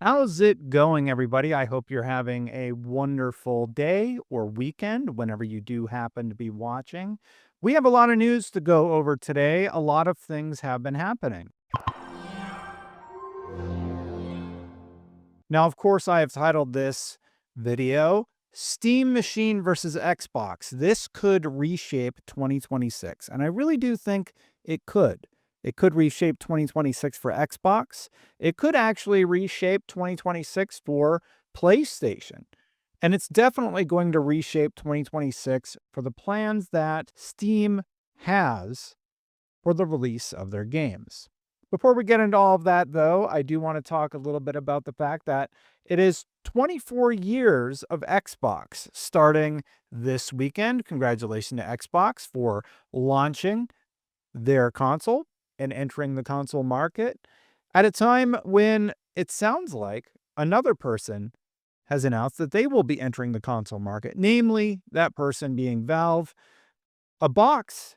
How's it going, everybody? I hope you're having a wonderful day or weekend whenever you do happen to be watching. We have a lot of news to go over today. A lot of things have been happening. Now, of course, I have titled this video Steam Machine versus Xbox. This could reshape 2026. And I really do think it could. It could reshape 2026 for Xbox. It could actually reshape 2026 for PlayStation. And it's definitely going to reshape 2026 for the plans that Steam has for the release of their games. Before we get into all of that, though, I do want to talk a little bit about the fact that it is 24 years of Xbox starting this weekend. Congratulations to Xbox for launching their console and entering the console market at a time when it sounds like another person has announced that they will be entering the console market, namely that person being Valve, a box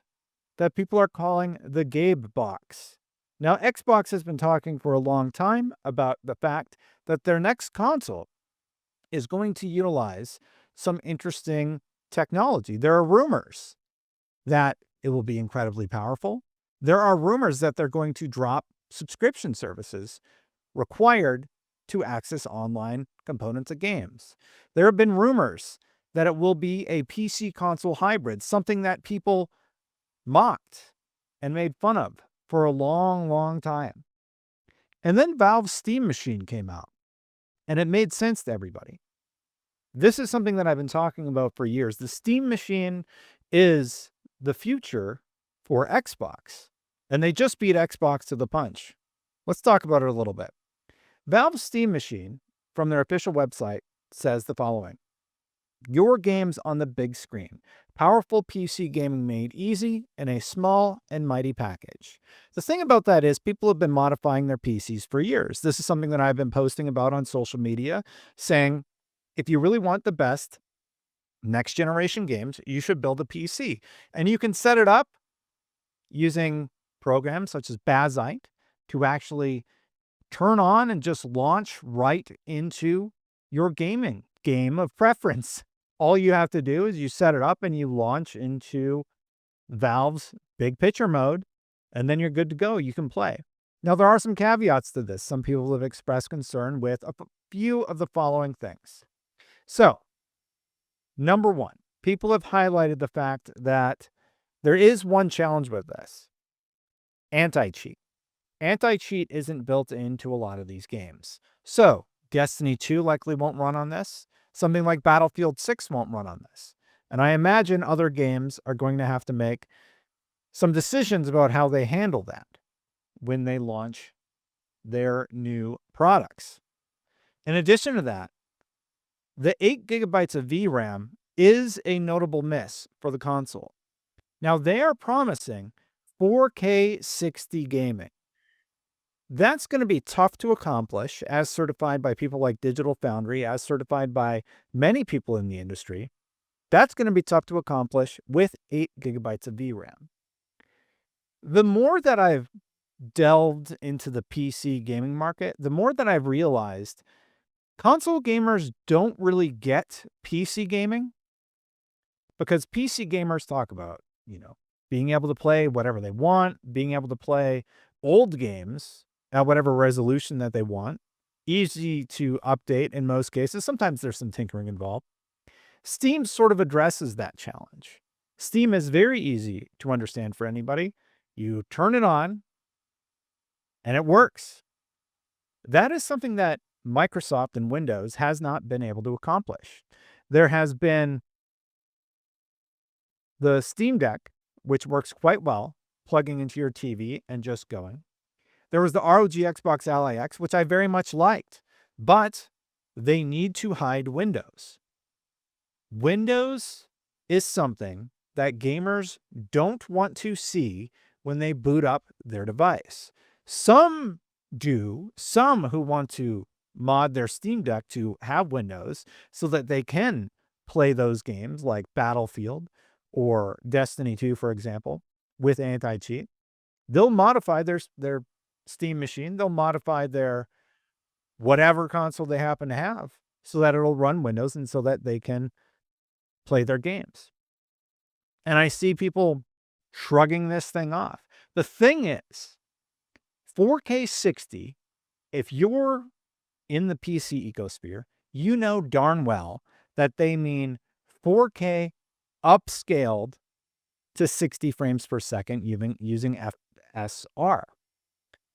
that people are calling the Gabe box. Now, Xbox has been talking for a long time about the fact that their next console is going to utilize some interesting technology. There are rumors that it will be incredibly powerful. There are rumors that they're going to drop subscription services required to access online components of games. There have been rumors that it will be a PC console hybrid, something that people mocked and made fun of for a long, long time. And then Valve's Steam Machine came out, and it made sense to everybody. This is something that I've been talking about for years. The Steam Machine is the future for Xbox, and they just beat Xbox to the punch. Let's talk about it a little bit. Valve's Steam Machine, from their official website, says the following: your games on the big screen. Powerful PC gaming made easy in a small and mighty package. The thing about that is people have been modifying their PCs for years. This is something that I've been posting about on social media, saying if you really want the best next generation games, you should build a PC. And you can set it up using programs such as Bazite to actually turn on and just launch right into your gaming game of preference. All you have to do is you set it up and you launch into Valve's big picture mode, and then you're good to go. You can play. Now, there are some caveats to this. Some people have expressed concern with a few of the following things. So, number one, people have highlighted the fact that there is one challenge with this: anti-cheat. Anti-cheat isn't built into a lot of these games. So, Destiny 2 likely won't run on this. Something like Battlefield 6 won't run on this. And I imagine other games are going to have to make some decisions about how they handle that when they launch their new products. In addition to that, the 8 gigabytes of VRAM is a notable miss for the console. Now, they are promising 4K 60 gaming. That's going to be tough to accomplish, as certified by people like Digital Foundry, as certified by many people in the industry. That's going to be tough to accomplish with 8 gigabytes of VRAM. The more that I've delved into the PC gaming market, the more that I've realized console gamers don't really get PC gaming, because PC gamers talk about, being able to play whatever they want, being able to play old games at whatever resolution that they want, easy to update in most cases. Sometimes there's some tinkering involved. Steam sort of addresses that challenge. Steam is very easy to understand for anybody. You turn it on, and it works. That is something that Microsoft and Windows has not been able to accomplish. There has been the Steam Deck, which works quite well, plugging into your TV and just going. There was the ROG Xbox Ally X, which I very much liked, but they need to hide Windows. Windows is something that gamers don't want to see when they boot up their device. Some do, some who want to mod their Steam Deck to have Windows so that they can play those games like Battlefield or Destiny 2, for example, with anti-cheat. they'll modify their Steam machine. They'll modify their whatever console they happen to have so that it'll run Windows and so that they can play their games. And I see people shrugging this thing off. The thing is, 4K 60, if you're in the PC ecosphere, you know darn well that they mean 4K upscaled to 60 frames per second using FSR.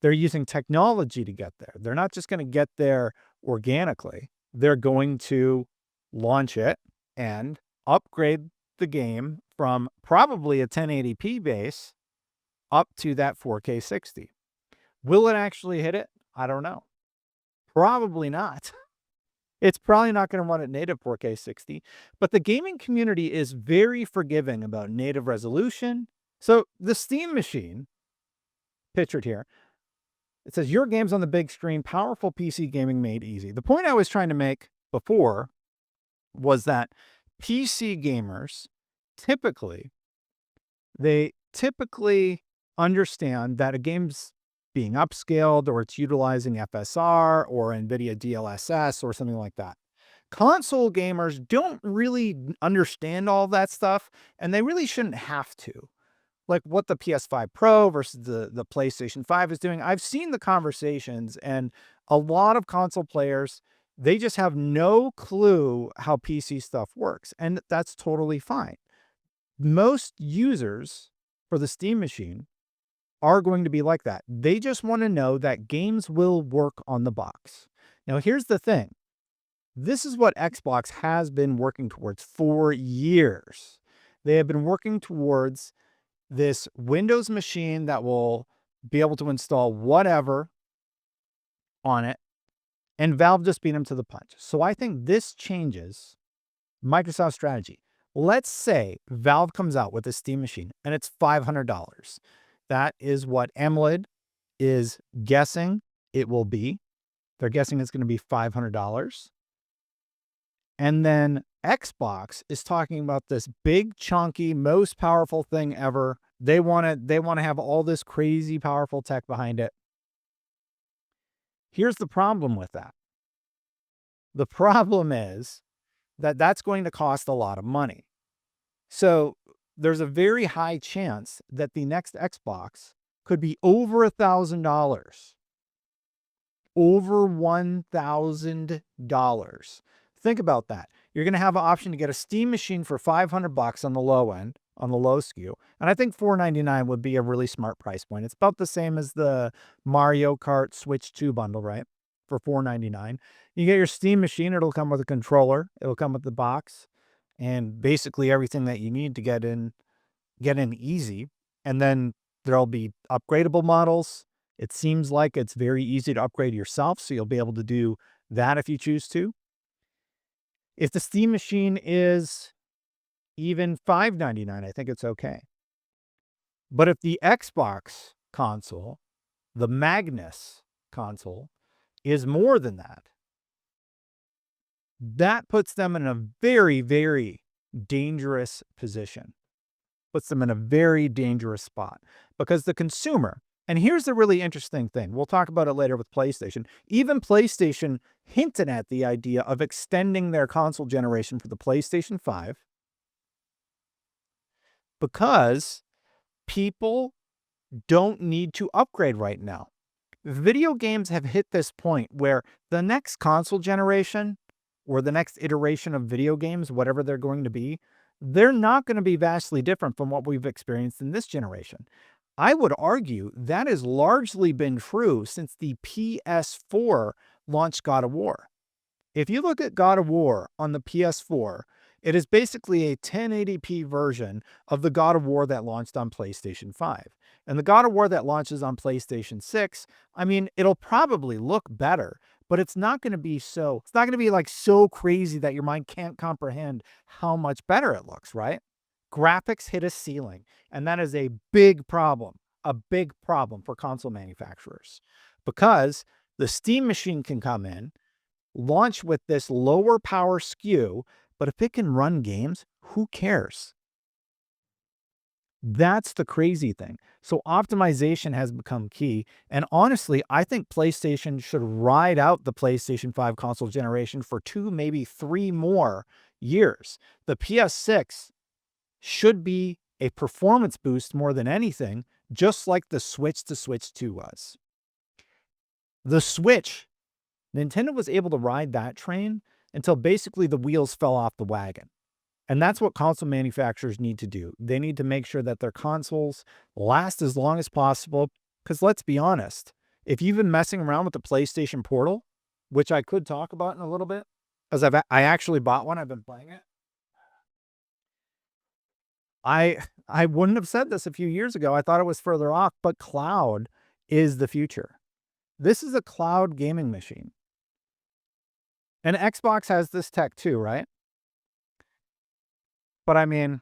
They're using technology to get there. They're not just going to get there organically. They're going to launch it and upgrade the game from probably a 1080p base up to that 4K 60. Will it actually hit it? I don't know. Probably not. It's probably not going to run at native 4K 60, but the gaming community is very forgiving about native resolution. So the Steam machine, pictured here, it says your games on the big screen, powerful PC gaming made easy. The point I was trying to make before was that PC gamers they typically understand that a game's being upscaled or it's utilizing FSR or NVIDIA DLSS or something like that. Console gamers don't really understand all that stuff, and they really shouldn't have to. Like what the PS5 Pro versus the PlayStation 5 is doing. I've seen the conversations, and a lot of console players, they just have no clue how PC stuff works, and that's totally fine. Most users for the Steam machine are going to be like that. They just want to know that games will work on the box. Now, here's the thing. This is what Xbox has been working towards for years. They have been working towards this Windows machine that will be able to install whatever on it, and Valve just beat them to the punch. So I think this changes Microsoft's strategy. Let's say Valve comes out with a Steam machine and it's $500. That is what AMLID is guessing it will be. They're guessing it's going to be $500. And then Xbox is talking about this big, chunky, most powerful thing ever. They want to have all this crazy, powerful tech behind it. Here's the problem with that. The problem is that that's going to cost a lot of money. So there's a very high chance that the next Xbox could be over $1,000. Over $1,000. Think about that. You're going to have an option to get a Steam machine for $500 on the low end, on the low SKU. And I think $499 would be a really smart price point. It's about the same as the Mario Kart Switch 2 bundle, right? For $499. You get your Steam machine, it'll come with a controller, it'll come with the box, and basically everything that you need to get in easy. And then there'll be upgradable models. It seems like it's very easy to upgrade yourself, so you'll be able to do that if you choose to. If the Steam machine is even $599, I think it's okay. But if the Xbox console, the Magnus console, is more than that, that puts them in a very, very dangerous position. Puts them in a very dangerous spot because the consumer, and here's the really interesting thing. We'll talk about it later with PlayStation. Even PlayStation hinted at the idea of extending their console generation for the PlayStation 5 because people don't need to upgrade right now. Video games have hit this point where the next console generation or the next iteration of video games, whatever they're going to be, they're not going to be vastly different from what we've experienced in this generation. I would argue that has largely been true since the PS4 launched God of War. If you look at God of War on the PS4, it is basically a 1080p version of the God of War that launched on PlayStation 5. And the God of War that launches on PlayStation 6, I mean, it'll probably look better, but it's not going to be like so crazy that your mind can't comprehend how much better it looks, right? Graphics hit a ceiling, and that is a big problem for console manufacturers because the Steam machine can come in, launch with this lower power SKU, but if it can run games, who cares? That's the crazy thing. So optimization has become key. And honestly, I think PlayStation should ride out the PlayStation 5 console generation for 2, maybe 3 more years. The PS6 should be a performance boost more than anything, just like the Switch to Switch 2 was. The Switch, Nintendo was able to ride that train until basically the wheels fell off the wagon. And that's what console manufacturers need to do. They need to make sure that their consoles last as long as possible. Because let's be honest, if you've been messing around with the PlayStation Portal, which I could talk about in a little bit, because I actually bought one, I've been playing it. I wouldn't have said this a few years ago. I thought it was further off, but cloud is the future. This is a cloud gaming machine. And Xbox has this tech too, right? But I mean,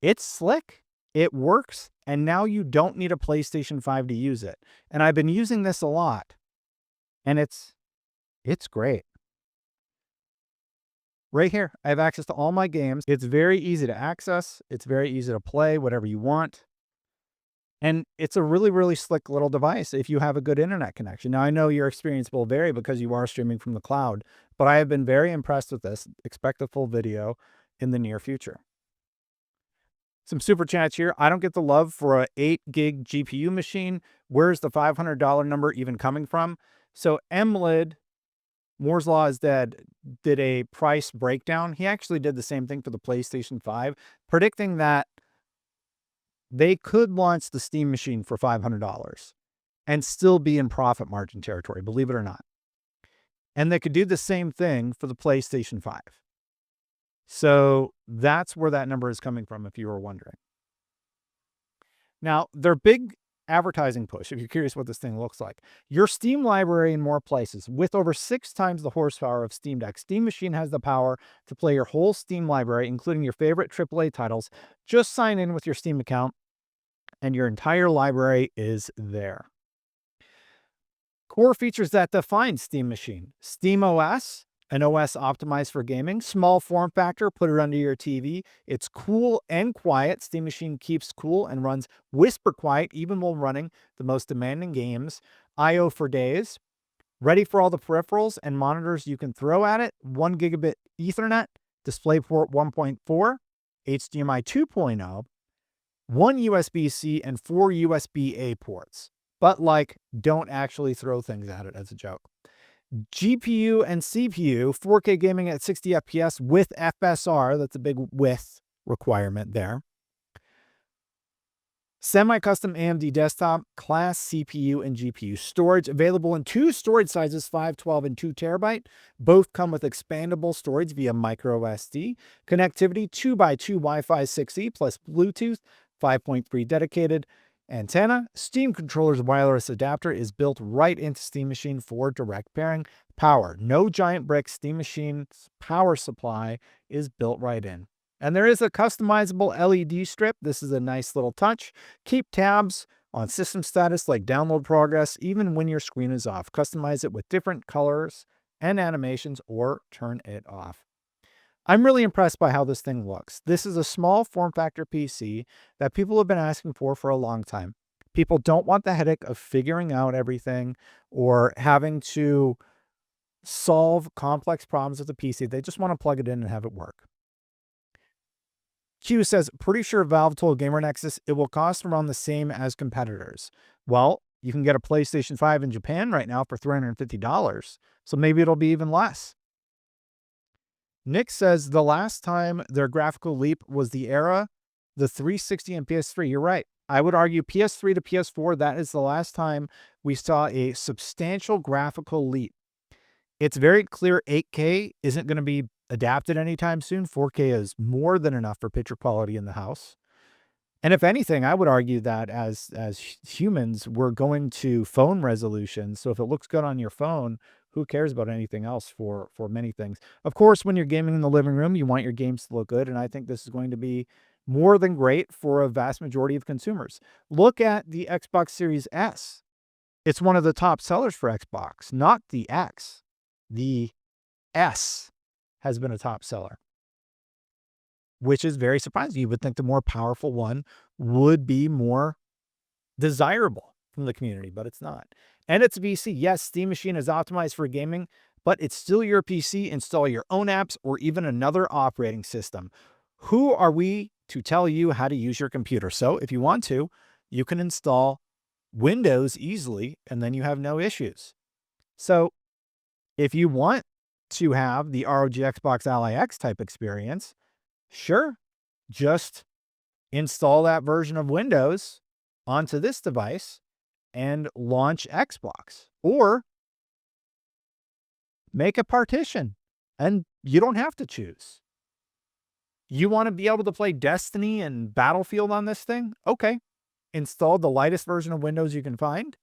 it's slick. It works. And now you don't need a PlayStation 5 to use it. And I've been using this a lot. And it's great. Right here, I have access to all my games. It's very easy to access. It's very easy to play whatever you want. And it's a really, really slick little device if you have a good internet connection. Now, I know your experience will vary because you are streaming from the cloud, but I have been very impressed with this. Expect a full video in the near future. Some super chats here. I don't get the love for a 8 gig GPU machine. Where's the $500 number even coming from? So MLID, Moore's Law is Dead, did a price breakdown. He actually did the same thing for the PlayStation 5, predicting that they could launch the Steam machine for $500 and still be in profit margin territory, believe it or not. And they could do the same thing for the PlayStation 5. So that's where that number is coming from, if you were wondering. Now, their big advertising push, if you're curious what this thing looks like, your Steam library in more places. With over 6 times the horsepower of Steam Deck, Steam Machine has the power to play your whole Steam library, including your favorite AAA titles. Just sign in with your Steam account, and your entire library is there. Core features that define Steam Machine. Steam OS, an OS optimized for gaming. Small form factor, put it under your TV. It's cool and quiet. Steam Machine keeps cool and runs whisper quiet even while running the most demanding games. I/O for days. Ready for all the peripherals and monitors you can throw at it. 1 gigabit Ethernet, DisplayPort 1.4, HDMI 2.0, 1 USB-C, and 4 USB-A ports. But don't actually throw things at it as a joke. GPU and CPU, 4K gaming at 60 FPS with FSR. That's a big with requirement there. Semi-custom AMD desktop, class CPU and GPU. Storage available in 2 storage sizes, 512 and 2 terabyte. Both come with expandable storage via micro SD. Connectivity, 2x2 Wi-Fi 6E plus Bluetooth, 5.3 dedicated. Antenna, Steam controller's wireless adapter is built right into Steam Machine for direct pairing. Power, no giant brick. Steam Machine's power supply is built right in. And there is a customizable LED strip. This is a nice little touch. Keep tabs on system status like download progress, even when your screen is off. Customize it with different colors and animations or turn it off. I'm really impressed by how this thing looks. This is a small form factor PC that people have been asking for a long time. People don't want the headache of figuring out everything or having to solve complex problems with the PC. They just want to plug it in and have it work. Q says, pretty sure Valve told Gamer Nexus it will cost around the same as competitors. Well, you can get a PlayStation 5 in Japan right now for $350, so maybe it'll be even less. Nick says the last time their graphical leap was the 360 and PS3. You're right. I would argue PS3 to PS4, that is the last time we saw a substantial graphical leap. It's very clear 8K isn't going to be adapted anytime soon. 4K is more than enough for picture quality in the house. And if anything, I would argue that as humans, we're going to phone resolution. So if it looks good on your phone, who cares about anything else for many things? Of course, when you're gaming in the living room, you want your games to look good. And I think this is going to be more than great for a vast majority of consumers. Look at the Xbox Series S. It's one of the top sellers for Xbox, not the X. The S has been a top seller. which is very surprising. You would think the more powerful one would be more desirable from the community, but it's not. And it's a PC. Yes, Steam Machine is optimized for gaming, but it's still your PC. Install your own apps or even another operating system. Who are we to tell you how to use your computer? So if you want to, you can install Windows easily, and then you have no issues. So if you want to have the ROG Xbox Ally X type experience, sure, just install that version of Windows onto this device and launch Xbox, or make a partition and you don't have to choose. You want to be able to play Destiny and Battlefield on this thing? Okay. Install the lightest version of Windows you can find,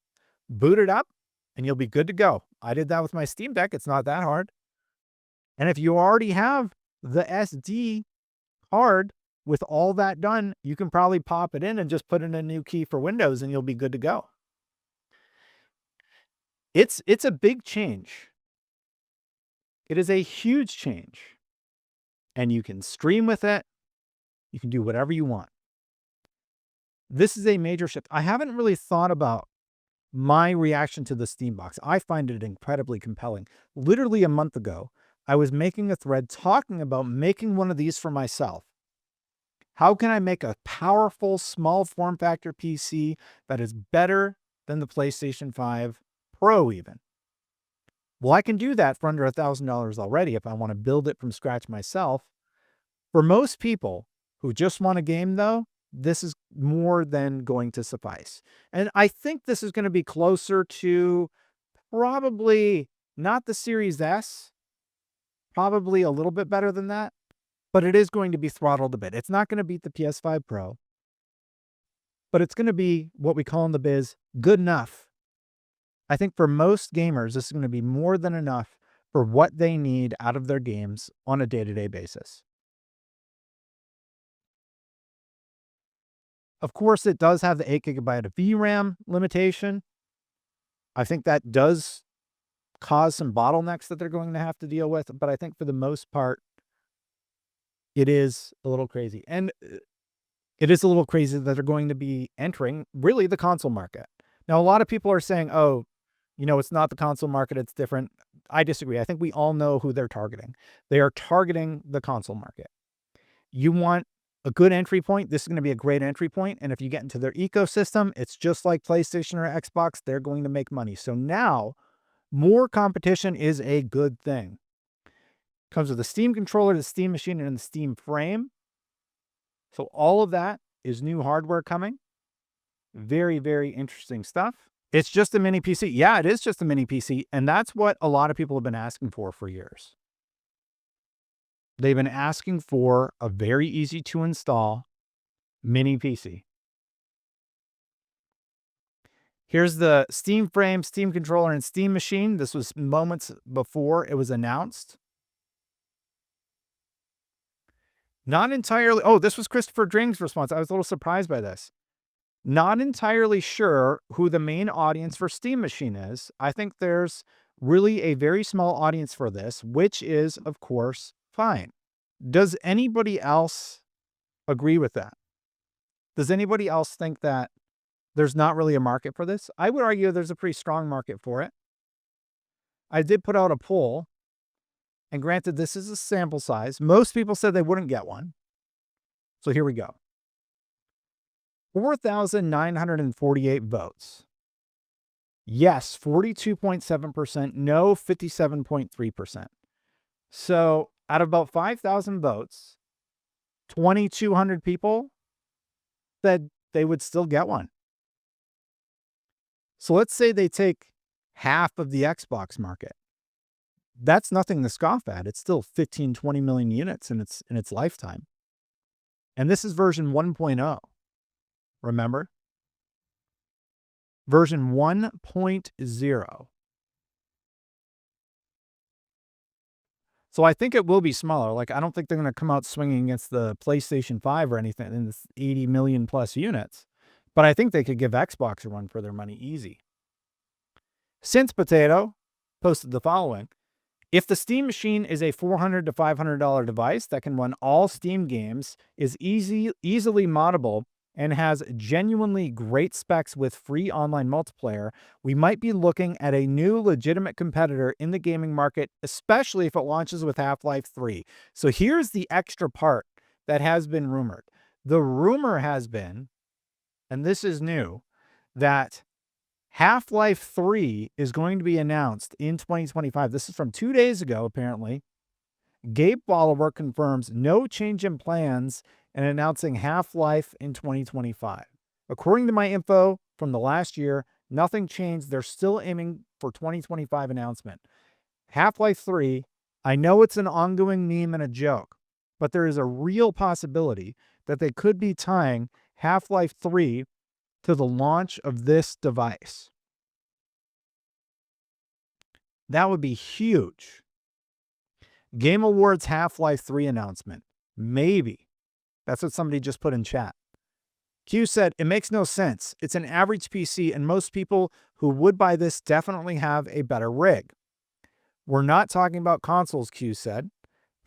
boot it up, and you'll be good to go. I did that with my Steam Deck. It's not that hard. And if you already have the SD card with all that done, you can probably pop it in and just put in a new key for Windows and you'll be good to go. It's a big change. It is a huge change. And you can stream with it. You can do whatever you want. This is a major shift. I haven't really thought about my reaction to the Steam Box. I find it incredibly compelling. Literally a month ago, I was making a thread talking about making one of these for myself. How can I make a powerful, small form factor PC that is better than the PlayStation 5 Pro even? Well, I can do that for under $1,000 already if I want to build it from scratch myself. For most people who just want a game, though, this is more than going to suffice. And I think this is going to be closer to probably not the Series S, probably a little bit better than that, but it is going to be throttled a bit. It's not going to beat the PS5 Pro, but it's going to be what we call in the biz good enough. I think for most gamers, this is going to be more than enough for what they need out of their games on a day-to-day basis. Of course, it does have the 8 GB of VRAM limitation. I think that does cause some bottlenecks that they're going to have to deal with, but I think for the most part, it is a little crazy. And it is a little crazy that they're going to be entering really the console market. Now, a lot of people are saying, oh, it's not the console market, it's different. I disagree. I think we all know who they're targeting. They are targeting the console market. You want a good entry point. This is going to be a great entry point. And if you get into their ecosystem, it's just like PlayStation or Xbox. They're going to make money. So now more competition is a good thing. It comes with the Steam controller, the Steam machine, and the Steam frame. So all of that is new hardware coming. Very, very interesting stuff. It's just a mini PC. Yeah, it is just a mini PC. And that's what a lot of people have been asking for years. They've been asking for a very easy to install mini PC. Here's the Steam frame, Steam controller, and Steam machine. This was moments before it was announced. Not entirely. Oh, this was Christopher Dring's response. I was a little surprised by this. Not entirely sure who the main audience for Steam Machine is. I think there's really a very small audience for this, which is, of course, fine. Does anybody else agree with that? Does anybody else think that there's not really a market for this? I would argue there's a pretty strong market for it. I did put out a poll, and granted, this is a sample size. Most people said they wouldn't get one. So here we go. 4,948 votes. Yes, 42.7%. No, 57.3%. So out of about 5,000 votes, 2,200 people said they would still get one. So let's say they take half of the Xbox market. That's nothing to scoff at. It's still 15, 20 million units in its lifetime. And this is version 1.0. Remember? Version 1.0. So I think it will be smaller. Like, I don't think they're going to come out swinging against the PlayStation 5 or anything in this 80 million plus units. But I think they could give Xbox a run for their money easy. Since Potato posted the following. If the Steam Machine is a $400 to $500 device that can run all Steam games, is easily moddable, and has genuinely great specs with free online multiplayer, we might be looking at a new legitimate competitor in the gaming market, especially if it launches with Half-Life 3. So here's the extra part that has been rumored. The rumor has been, and this is new, that Half-Life 3 is going to be announced in 2025. This is from 2 days ago, apparently. Gabe Follower confirms no change in plans and announcing Half-Life in 2025. According to my info from the last year, nothing changed. They're still aiming for 2025 announcement. Half-Life 3, I know it's an ongoing meme and a joke, but there is a real possibility that they could be tying Half-Life 3 to the launch of this device. That would be huge. Game Awards Half-Life 3 announcement. Maybe. That's what somebody just put in chat. Q said, it makes no sense. It's an average PC, and most people who would buy this definitely have a better rig. We're not talking about consoles, Q said.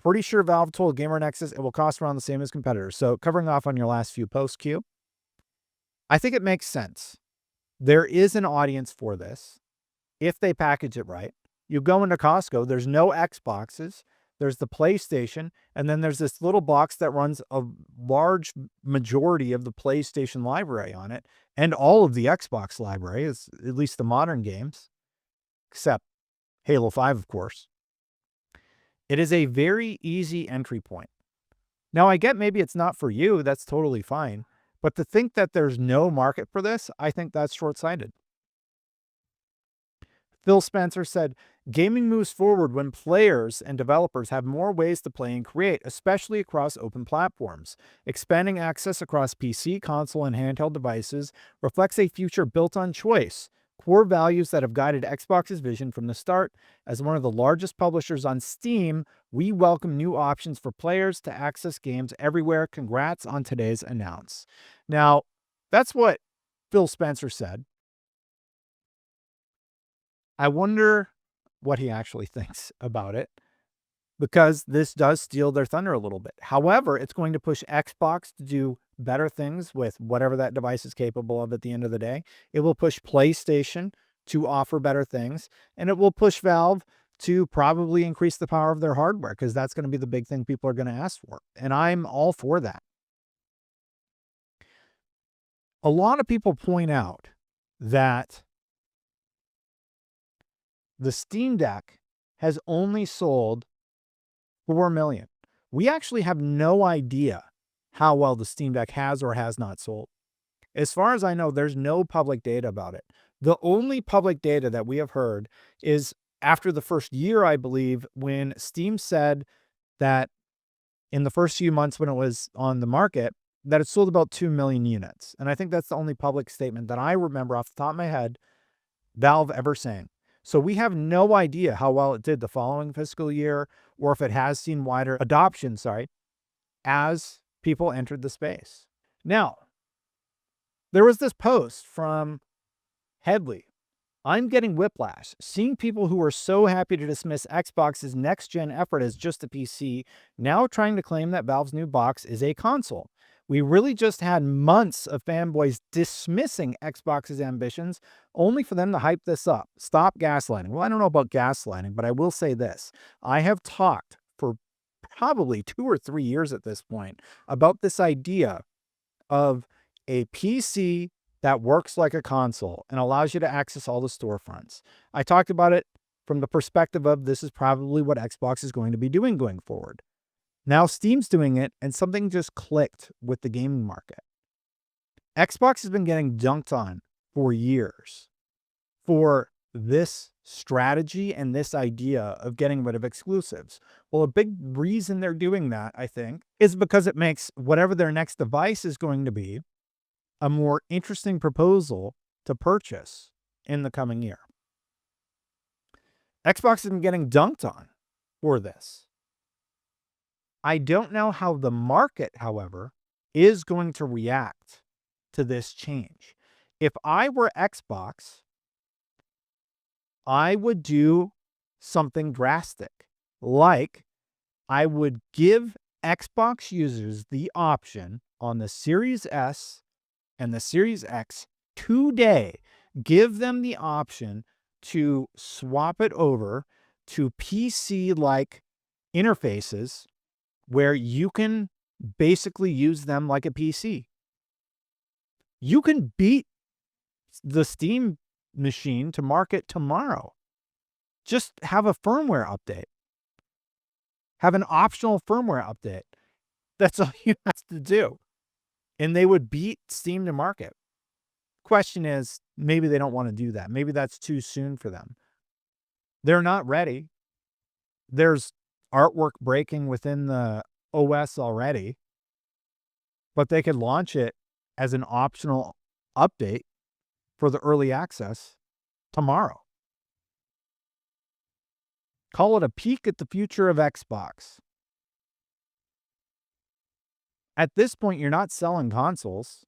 Pretty sure Valve told Gamer Nexus it will cost around the same as competitors. So covering off on your last few posts, Q, I think it makes sense. There is an audience for this if they package it right. You go into Costco, there's no Xboxes, there's the PlayStation, and then there's this little box that runs a large majority of the PlayStation library on it, and all of the Xbox library, is at least the modern games, except Halo 5, of course. It is a very easy entry point. Now, I get maybe it's not for you, that's totally fine, but to think that there's no market for this, I think that's short-sighted. Phil Spencer said, gaming moves forward when players and developers have more ways to play and create, especially across open platforms. Expanding access across PC, console, and handheld devices reflects a future built on choice, core values that have guided Xbox's vision from the start. As one of the largest publishers on Steam, we welcome new options for players to access games everywhere. Congrats on today's announce. Now, that's what Phil Spencer said. I wonder what he actually thinks about it, because this does steal their thunder a little bit. However, it's going to push Xbox to do better things with whatever that device is capable of at the end of the day. It will push PlayStation to offer better things, and it will push Valve to probably increase the power of their hardware, because that's going to be the big thing people are going to ask for. And I'm all for that. A lot of people point out that the Steam Deck has only sold 4 million. We actually have no idea how well the Steam Deck has or has not sold. As far as I know, there's no public data about it. The only public data that we have heard is after the first year, I believe, when Steam said that in the first few months when it was on the market, that it sold about 2 million units. And I think that's the only public statement that I remember off the top of my head Valve ever saying. So we have no idea how well it did the following fiscal year, or if it has seen wider adoption, as people entered the space. Now, there was this post from Headley. I'm getting whiplash, seeing people who are so happy to dismiss Xbox's next-gen effort as just a PC, now trying to claim that Valve's new box is a console. We really just had months of fanboys dismissing Xbox's ambitions, only for them to hype this up. Stop gaslighting. Well, I don't know about gaslighting, but I will say this. I have talked for probably 2 or 3 years at this point about this idea of a PC that works like a console and allows you to access all the storefronts. I talked about it from the perspective of this is probably what Xbox is going to be doing going forward. Now Steam's doing it, and something just clicked with the gaming market. Xbox has been getting dunked on for years for this strategy and this idea of getting rid of exclusives. Well, a big reason they're doing that, I think, is because it makes whatever their next device is going to be a more interesting proposal to purchase in the coming year. Xbox has been getting dunked on for this. I don't know how the market, however, is going to react to this change. If I were Xbox, I would do something drastic. Like, I would give Xbox users the option on the Series S and the Series X today. Give them the option to swap it over to PC-like interfaces where you can basically use them like a PC. You can beat the Steam machine to market tomorrow. Just have a firmware update. Have an optional firmware update. That's all you have to do. And they would beat Steam to market. Question is, maybe they don't want to do that. Maybe that's too soon for them. They're not ready. There's artwork breaking within the OS already, but they could launch it as an optional update for the early access tomorrow. Call it a peek at the future of Xbox. At this point, you're not selling consoles.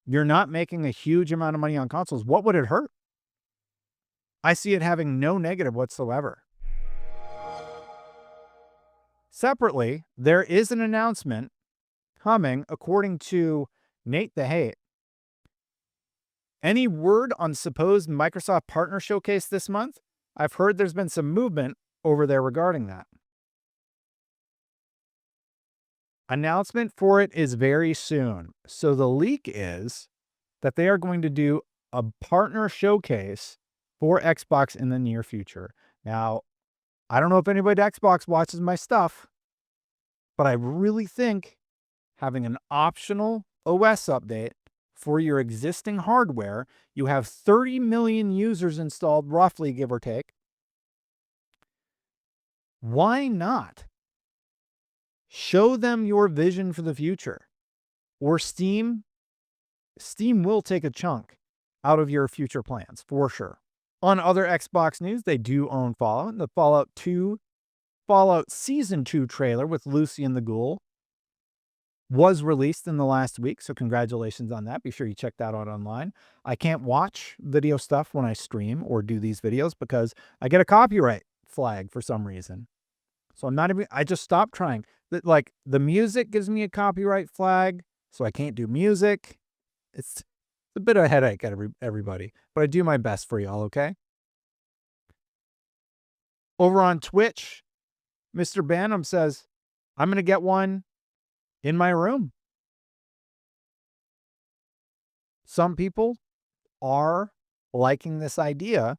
You're not making a huge amount of money on consoles. What would it hurt? I see it having no negative whatsoever. Separately, there is an announcement coming, according to Nate the Hate. Any word on supposed Microsoft partner showcase this month? I've heard there's been some movement over there regarding that. Announcement for it is very soon. So the leak is that they are going to do a partner showcase for Xbox in the near future. Now, I don't know if anybody at Xbox watches my stuff, but I really think having an optional OS update for your existing hardware, you have 30 million users installed, roughly, give or take. Why not? Show them your vision for the future. Or Steam will take a chunk out of your future plans, for sure. On other Xbox news, they do own Fallout. The Fallout Season 2 trailer with Lucy and the Ghoul was released in the last week, so congratulations on that. Be sure you check that out online. I can't watch video stuff when I stream or do these videos because I get a copyright flag for some reason. So I just stopped trying. Like, the music gives me a copyright flag, so I can't do music. It's a bit of a headache at everybody, but I do my best for y'all, okay? Over on Twitch, Mr. Bantam says, I'm going to get one in my room. Some people are liking this idea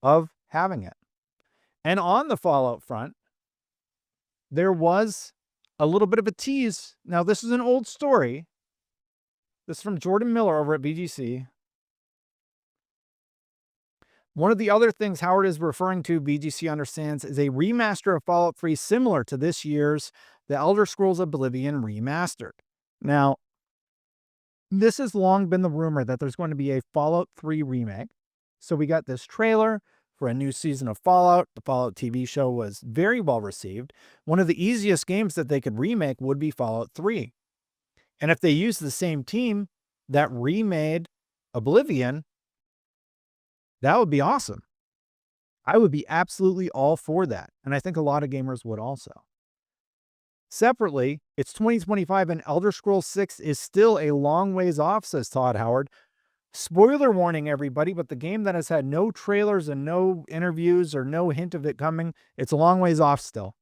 of having it. And on the Fallout front, there was a little bit of a tease. Now, this is an old story. This is from Jordan Miller over at BGC. One of the other things Howard is referring to, BGC understands, is a remaster of Fallout 3 similar to this year's The Elder Scrolls Oblivion Remastered. Now, this has long been the rumor that there's going to be a Fallout 3 remake. So we got this trailer for a new season of Fallout. The Fallout TV show was very well received. One of the easiest games that they could remake would be Fallout 3. And if they use the same team that remade Oblivion, that would be awesome. I would be absolutely all for that. And I think a lot of gamers would also. Separately, it's 2025 and Elder Scrolls 6 is still a long ways off, says Todd Howard. Spoiler warning, everybody, but the game that has had no trailers and no interviews or no hint of it coming, it's a long ways off still.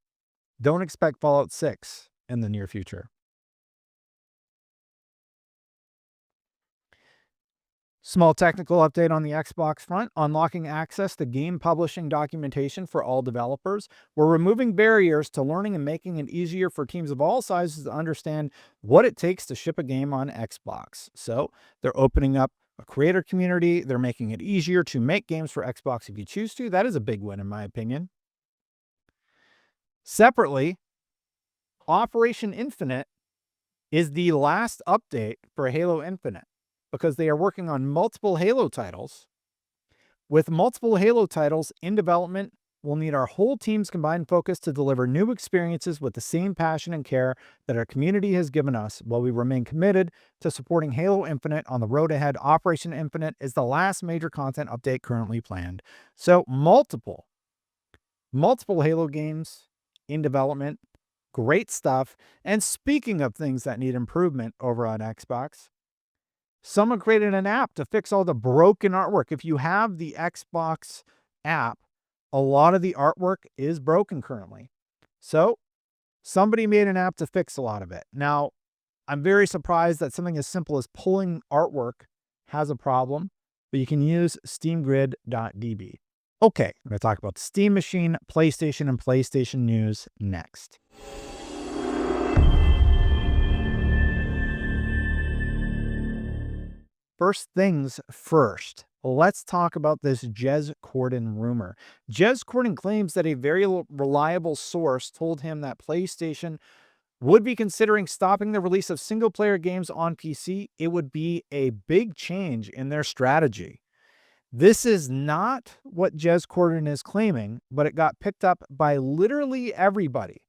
Don't expect Fallout 6 in the near future. Small technical update on the Xbox front. Unlocking access to game publishing documentation for all developers. We're removing barriers to learning and making it easier for teams of all sizes to understand what it takes to ship a game on Xbox. So they're opening up a creator community. They're making it easier to make games for Xbox if you choose to. That is a big win, in my opinion. Separately, Operation Infinite is the last update for Halo Infinite, because they are working on multiple Halo titles. With multiple Halo titles in development We'll need our whole team's combined focus to deliver new experiences with the same passion and care that our community has given us, while we remain committed to supporting Halo Infinite on the road ahead. Operation Infinite is the last major content update currently planned. So multiple Halo games in development. Great stuff. And speaking of things that need improvement over on Xbox, someone created an app to fix all the broken artwork. If you have the Xbox app, a lot of the artwork is broken currently. So somebody made an app to fix a lot of it. Now, I'm very surprised that something as simple as pulling artwork has a problem, but you can use steamgrid.db. Okay, I'm going to talk about the Steam Machine, PlayStation, and PlayStation news next. First things first, let's talk about this Jez Corden rumor. Jez Corden claims that a very reliable source told him that PlayStation would be considering stopping the release of single-player games on PC. It would be a big change in their strategy. This is not what Jez Corden is claiming, but it got picked up by literally everybody.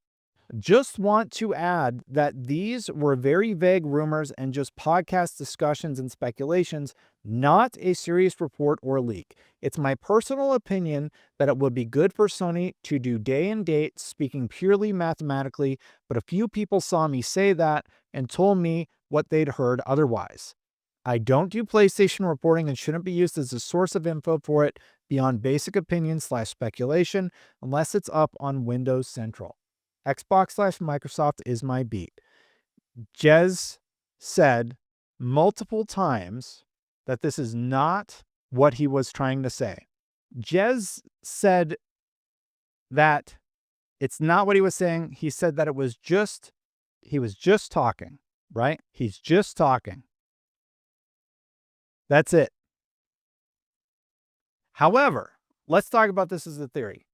Just want to add that these were very vague rumors and just podcast discussions and speculations, not a serious report or leak. It's my personal opinion that it would be good for Sony to do day and date, speaking purely mathematically, but a few people saw me say that and told me what they'd heard otherwise. I don't do PlayStation reporting and shouldn't be used as a source of info for it beyond basic opinion/speculation unless it's up on Windows Central. Xbox/Microsoft is my beat. Jez said multiple times that this is not what he was trying to say. Jez said that it's not what he was saying. He said that he was just talking, right? He's just talking. That's it. However, let's talk about this as a theory.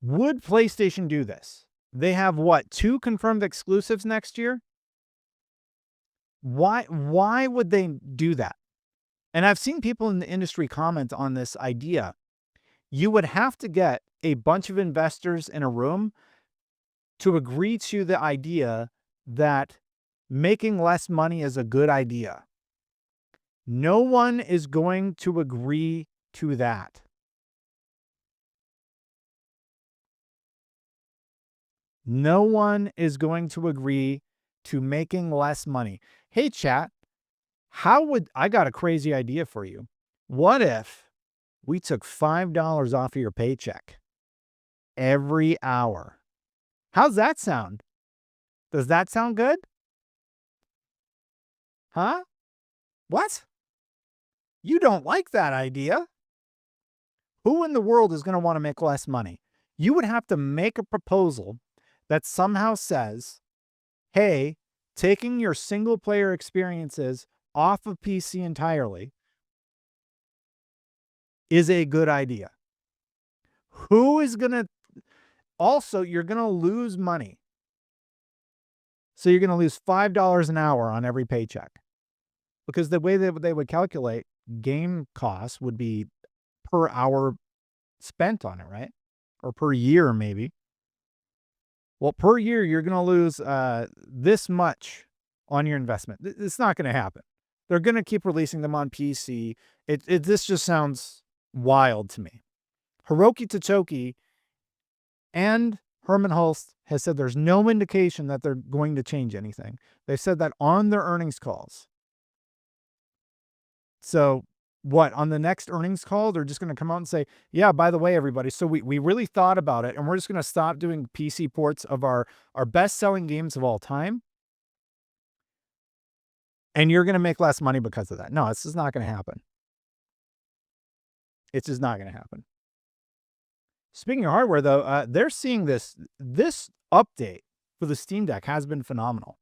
Would PlayStation do this? They have what, 2 confirmed exclusives next year? Why would they do that? And I've seen people in the industry comment on this idea. You would have to get a bunch of investors in a room to agree to the idea that making less money is a good idea. No one is going to agree to that. No one is going to agree to making less money. Hey, chat, I got a crazy idea for you. What if we took $5 off of your paycheck every hour? How's that sound? Does that sound good? Huh? What? You don't like that idea? Who in the world is going to want to make less money? You would have to make a proposal that somehow says, hey, taking your single player experiences off of PC entirely is a good idea. Who is going to, also, you're going to lose money. So you're going to lose $5 an hour on every paycheck. Because the way that they would calculate game costs would be per hour spent on it, right? Or per year, maybe. Well, per year, you're going to lose this much on your investment. It's not going to happen. They're going to keep releasing them on PC. This just sounds wild to me. Hiroki Totoki and Herman Hulst has said there's no indication that they're going to change anything. They've said that on their earnings calls. So what, on the next earnings call, they're just going to come out and say, yeah, by the way, everybody, so we really thought about it, and we're just going to stop doing PC ports of our best-selling games of all time, and you're going to make less money because of that. No, this is not going to happen. It's just not going to happen. Speaking of hardware, though, they're seeing this update for the Steam Deck has been phenomenal.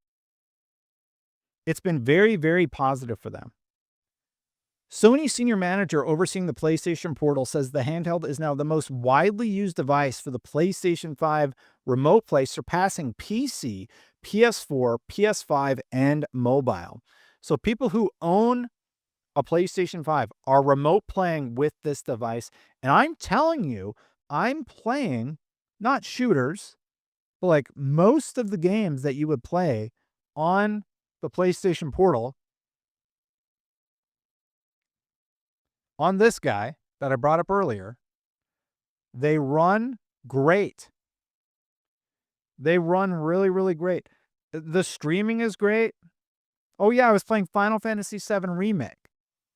It's been very, very positive for them. Sony senior manager overseeing the PlayStation Portal says the handheld is now the most widely used device for the PlayStation 5 Remote Play, surpassing PC, PS4, PS5, and mobile. So people who own a PlayStation 5 are remote playing with this device. And I'm telling you, I'm playing not shooters, but like most of the games that you would play on the PlayStation Portal on this guy that I brought up earlier. They run great. They run really, really great. The streaming is great. Oh yeah, I was playing Final Fantasy VII Remake.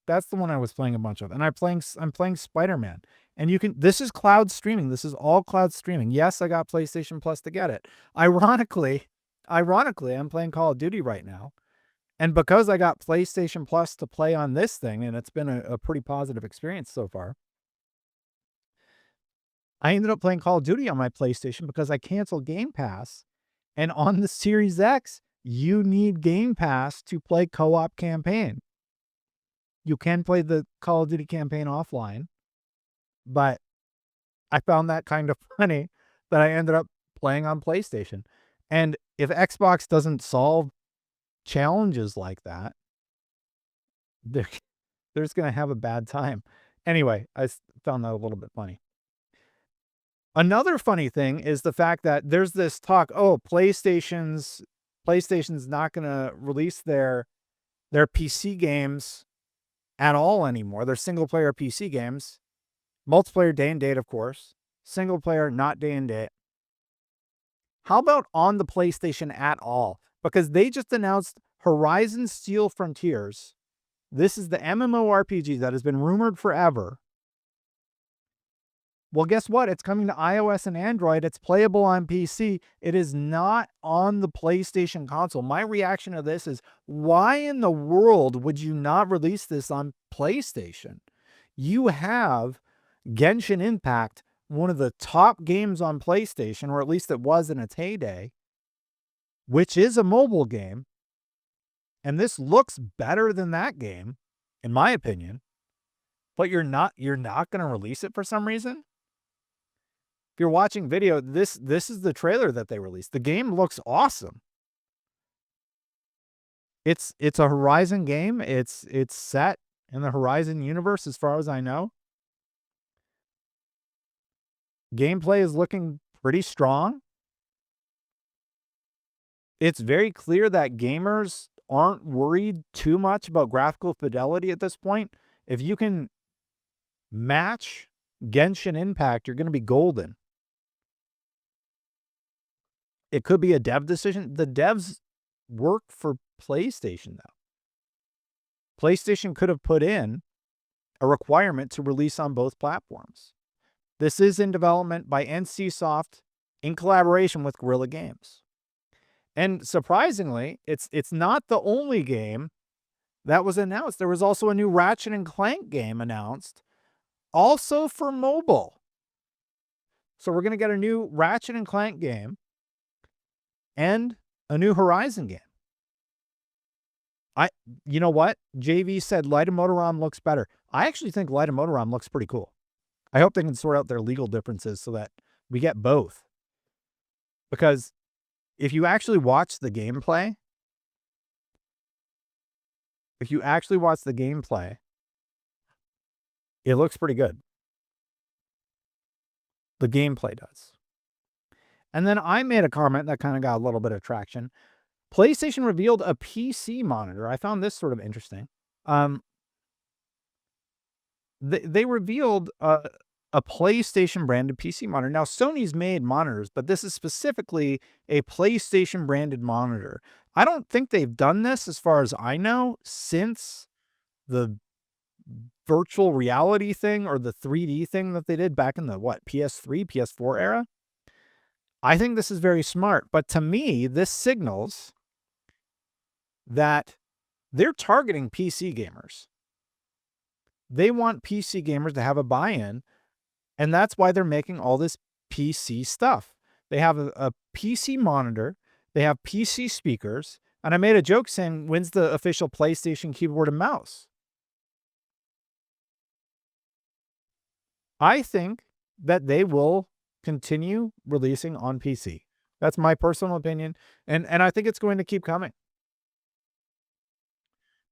That's the one I was playing a bunch of. And I'm playing Spider-Man. And you can this is cloud streaming. This is all cloud streaming. Yes, I got PlayStation Plus to get it. Ironically, I'm playing Call of Duty right now. And because I got PlayStation Plus to play on this thing, and it's been a pretty positive experience so far, I ended up playing Call of Duty on my PlayStation because I canceled Game Pass. And on the Series X, you need Game Pass to play co-op campaign. You can play the Call of Duty campaign offline, but I found that kind of funny that I ended up playing on PlayStation. And if Xbox doesn't solve challenges like that, they're just going to have a bad time. Anyway, I found that a little bit funny. Another funny thing is the fact that there's this talk, oh, PlayStation's not going to release their PC games at all anymore. They're single player PC games. Multiplayer day and date, of course. Single player, not day and date. How about on the PlayStation at all? Because they just announced Horizon Steel Frontiers. This is the MMORPG that has been rumored forever. Well, guess what? It's coming to iOS and Android. It's playable on PC. It is not on the PlayStation console. My reaction to this is, why in the world would you not release this on PlayStation? You have Genshin Impact, one of the top games on PlayStation, or at least it was in its heyday, which is a mobile game. And this looks better than that game, in my opinion. But you're not going to release it for some reason? If you're watching video, this is the trailer that they released. The game looks awesome. It's a Horizon game. It's set in the Horizon universe as far as I know. Gameplay is looking pretty strong. It's very clear that gamers aren't worried too much about graphical fidelity at this point. If you can match Genshin Impact, you're going to be golden. It could be a dev decision. The devs work for PlayStation, though. PlayStation could have put in a requirement to release on both platforms. This is in development by NCSoft in collaboration with Guerrilla Games. And surprisingly, it's not the only game that was announced. There was also a new Ratchet and Clank game announced, also for mobile. So we're going to get a new Ratchet and Clank game and a new Horizon game. You know what? JV said Light of Motorom looks better. I actually think Light of Motorom looks pretty cool. I hope they can sort out their legal differences so that we get both. Because if you actually watch the gameplay, it looks pretty good. The gameplay does. And then I made a comment that kind of got a little bit of traction. PlayStation revealed a PC monitor. I found this sort of interesting. They revealed a PlayStation branded PC monitor. Now, Sony's made monitors, but this is specifically a PlayStation branded monitor. I don't think they've done this, as far as I know, since the virtual reality thing or the 3D thing that they did back in the, PS3, PS4 era. I think this is very smart. But to me, this signals that they're targeting PC gamers. They want PC gamers to have a buy-in, and that's why they're making all this PC stuff. They have a PC monitor, they have PC speakers, and I made a joke saying, when's the official PlayStation keyboard and mouse? I think that they will continue releasing on PC. That's my personal opinion, and I think it's going to keep coming.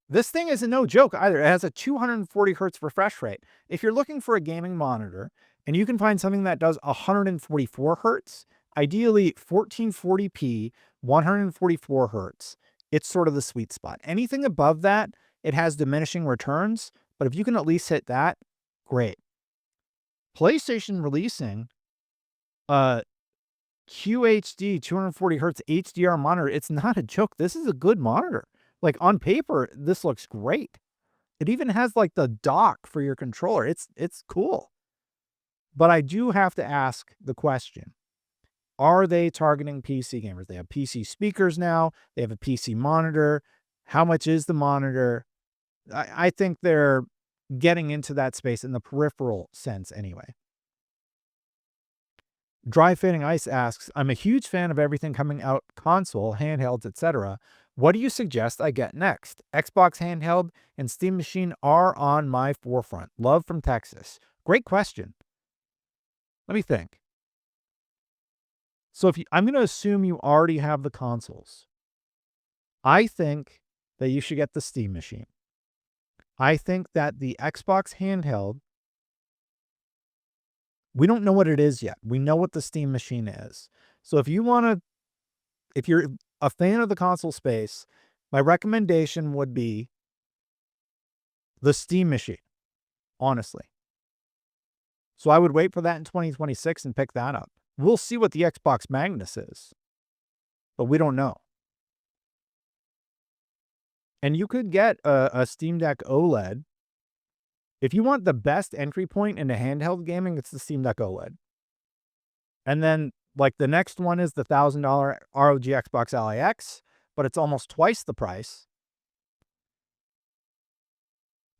This thing is no joke either. It has a 240 hertz refresh rate. If you're looking for a gaming monitor and you can find something that does 144 hertz, ideally 1440p, 144 hertz, it's sort of the sweet spot. Anything above that, it has diminishing returns, but if you can at least hit that, great. PlayStation releasing a QHD 240 hertz HDR monitor. It's not a joke. This is a good monitor. Like on paper, this looks great. It even has like the dock for your controller. It's cool. But I do have to ask the question, are they targeting PC gamers? They have PC speakers now. They have a PC monitor. How much is the monitor? I think they're getting into that space in the peripheral sense anyway. Dry Fading Ice asks, I'm a huge fan of everything coming out console, handhelds, etc. What do you suggest I get next? Xbox handheld and Steam Machine are on my forefront. Love from Texas. Great question. Let me think. So I'm going to assume you already have the consoles. I think that you should get the Steam Machine. I think that the Xbox handheld, we don't know what it is yet. We know what the Steam Machine is. So if you're a fan of the console space, my recommendation would be the Steam Machine, honestly. So I would wait for that in 2026 and pick that up. We'll see what the Xbox Magnus is, but we don't know. And you could get a Steam Deck OLED. If you want the best entry point into handheld gaming, it's the Steam Deck OLED. And then like the next one is the $1,000 ROG Xbox Ally X, but it's almost twice the price.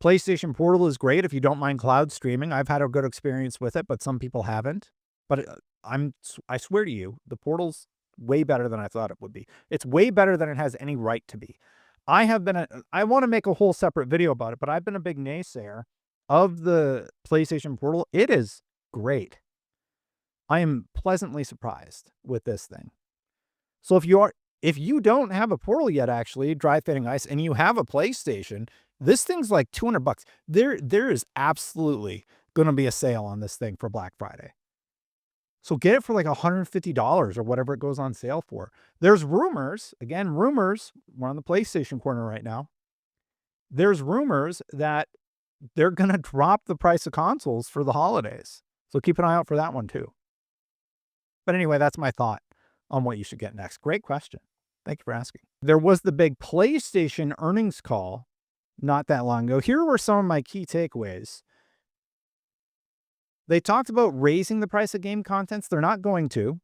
PlayStation Portal is great if you don't mind cloud streaming. I've had a good experience with it, but some people haven't. But I swear to you, the Portal's way better than I thought it would be. It's way better than it has any right to be. I want to make a whole separate video about it, but I've been a big naysayer of the PlayStation Portal. It is great. I am pleasantly surprised with this thing. So if you don't have a Portal yet, actually, Dry Fading Ice, and you have a PlayStation, this thing's like $200. There is absolutely going to be a sale on this thing for Black Friday. So get it for like $150 or whatever it goes on sale for. There's rumors, we're on the PlayStation corner right now. There's rumors that they're going to drop the price of consoles for the holidays. So keep an eye out for that one too. But anyway, that's my thought on what you should get next. Great question. Thank you for asking. There was the big PlayStation earnings call not that long ago. Here were some of my key takeaways. They talked about raising the price of game contents. They're not going to.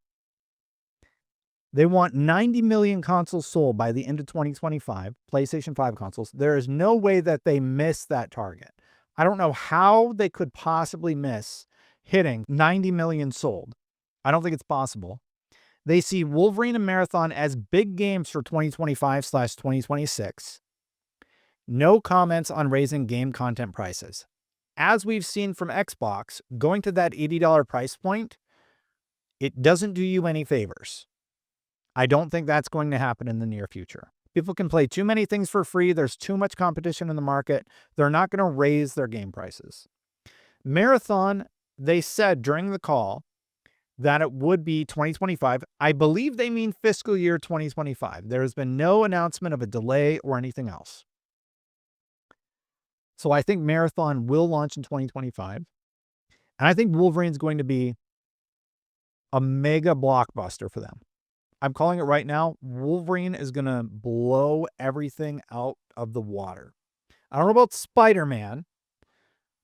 They want 90 million consoles sold by the end of 2025, PlayStation 5 consoles. There is no way that they miss that target. I don't know how they could possibly miss hitting 90 million sold. I don't think it's possible. They see Wolverine and Marathon as big games for 2025/2026. No comments on raising game content prices. As we've seen from Xbox, going to that $80 price point, it doesn't do you any favors. I don't think that's going to happen in the near future. People can play too many things for free. There's too much competition in the market. They're not going to raise their game prices. Marathon, they said during the call that it would be 2025. I believe they mean fiscal year 2025. There has been no announcement of a delay or anything else. So I think Marathon will launch in 2025. And I think Wolverine's going to be a mega blockbuster for them. I'm calling it right now. Wolverine is going to blow everything out of the water. I don't know about Spider-Man,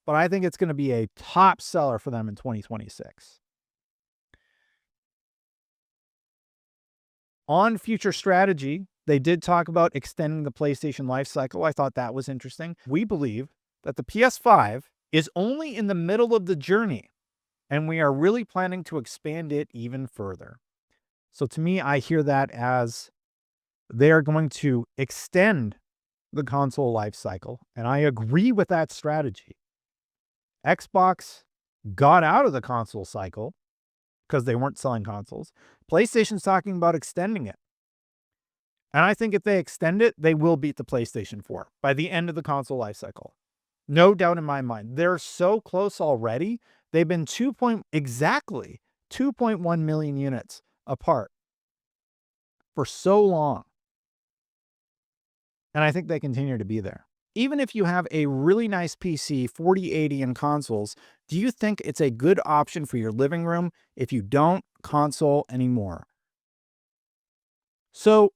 but I think it's going to be a top seller for them in 2026. On future strategy, they did talk about extending the PlayStation life cycle. I thought that was interesting. We believe that the PS5 is only in the middle of the journey, and we are really planning to expand it even further. So to me, I hear that as they are going to extend the console life cycle, and I agree with that strategy. Xbox got out of the console cycle because they weren't selling consoles. PlayStation's talking about extending it. And I think if they extend it, they will beat the PlayStation 4 by the end of the console lifecycle. No doubt in my mind. They're so close already. They've been exactly 2.1 million units apart for so long. And I think they continue to be there. Even if you have a really nice PC, 4080 in consoles, do you think it's a good option for your living room if you don't console anymore? So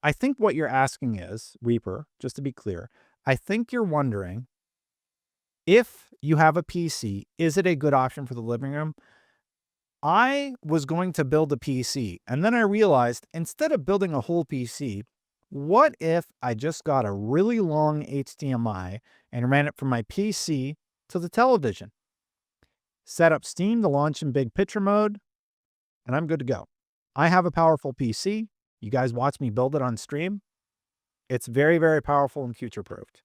I think what you're asking is, Reaper, just to be clear, I think you're wondering, if you have a PC, is it a good option for the living room? I was going to build a PC, and then I realized instead of building a whole PC, what if I just got a really long HDMI and ran it from my PC to the television? Set up Steam to launch in big picture mode, and I'm good to go. I have a powerful PC. You guys watch me build it on stream. It's very, very powerful and future-proofed.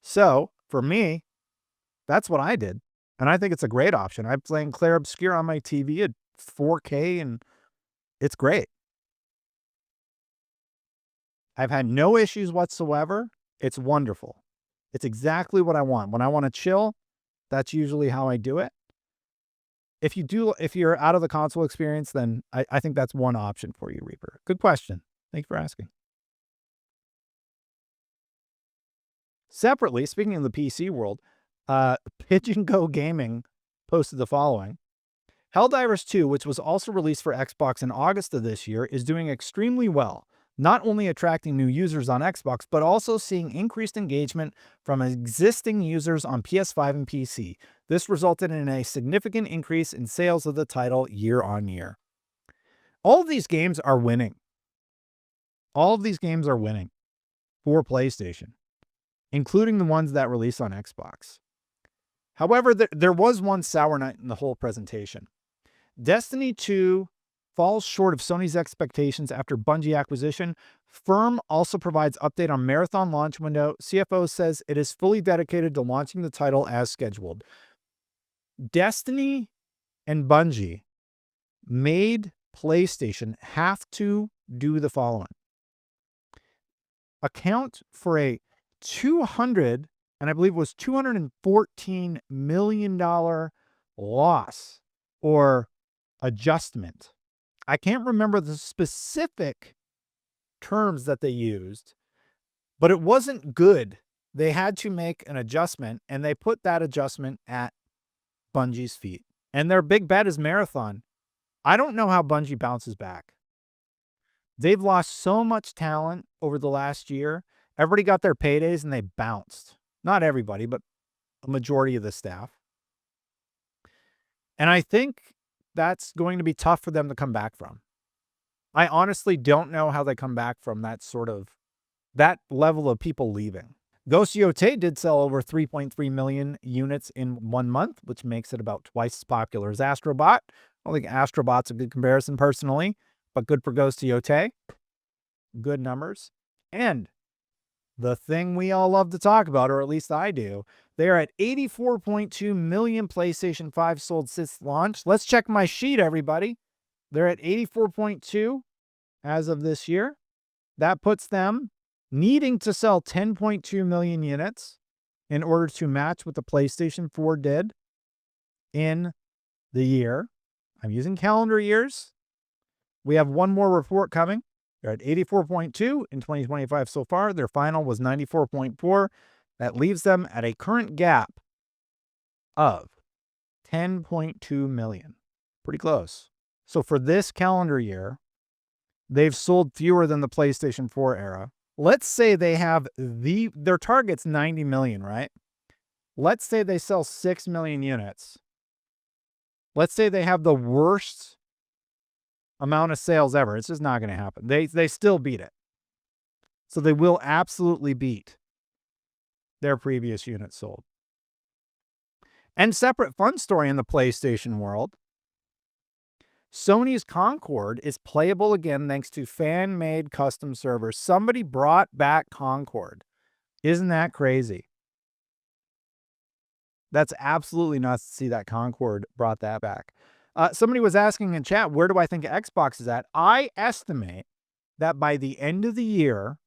So for me, that's what I did. And I think it's a great option. I'm playing Clair Obscur on my TV at 4K, and it's great. I've had no issues whatsoever. It's wonderful. It's exactly what I want. When I want to chill, that's usually how I do it. If you're out of the console experience, then I think that's one option for you, Reaper. Good question. Thank you for asking. Separately, speaking of the PC world, Pigeon Go Gaming posted the following. Helldivers 2, which was also released for Xbox in August of this year, is doing extremely well, not only attracting new users on Xbox, but also seeing increased engagement from existing users on PS5 and PC. This resulted in a significant increase in sales of the title year on year. All of these games are winning. All of these games are winning for PlayStation, including the ones that release on Xbox. However, there was one sour night in the whole presentation. Destiny 2 falls short of Sony's expectations after Bungie acquisition. Firm also provides update on Marathon launch window. CFO says it is fully dedicated to launching the title as scheduled. Destiny and Bungie made PlayStation have to do the following. Account for a $200, and I believe it was $214 million loss or adjustment. I can't remember the specific terms that they used, but it wasn't good. They had to make an adjustment, and they put that adjustment at Bungie's feet. And their big bet is Marathon. I don't know how Bungie bounces back. They've lost so much talent over the last year. Everybody got their paydays and they bounced. Not everybody, but a majority of the staff. And I think that's going to be tough for them to come back from. I honestly don't know how they come back from that level of people leaving. Ghost Yotei did sell over 3.3 million units in 1 month, which makes it about twice as popular as Astrobot. I don't think Astrobot's a good comparison personally, but good for Ghost Yotei. Good numbers. And the thing we all love to talk about, or at least I do, they are at 84.2 million PlayStation 5 sold since launch. Let's check my sheet, everybody. They're at 84.2 as of this year. That puts them needing to sell 10.2 million units in order to match what the PlayStation 4 did in the year. I'm using calendar years. We have one more report coming. They're at 84.2 in 2025 so far. Their final was 94.4. That leaves them at a current gap of 10.2 million. Pretty close. So for this calendar year, they've sold fewer than the PlayStation 4 era. Let's say they have their target's 90 million, right? Let's say they sell 6 million units. Let's say they have the worst amount of sales ever. It's just not going to happen. They still beat it. So they will absolutely beat their previous units sold. And separate fun story in the PlayStation world. Sony's Concord is playable again thanks to fan-made custom servers. Somebody brought back Concord. Isn't that crazy? That's absolutely nuts to see that Concord brought that back. Somebody was asking in chat, where do I think Xbox is at? I estimate that by the end of the year,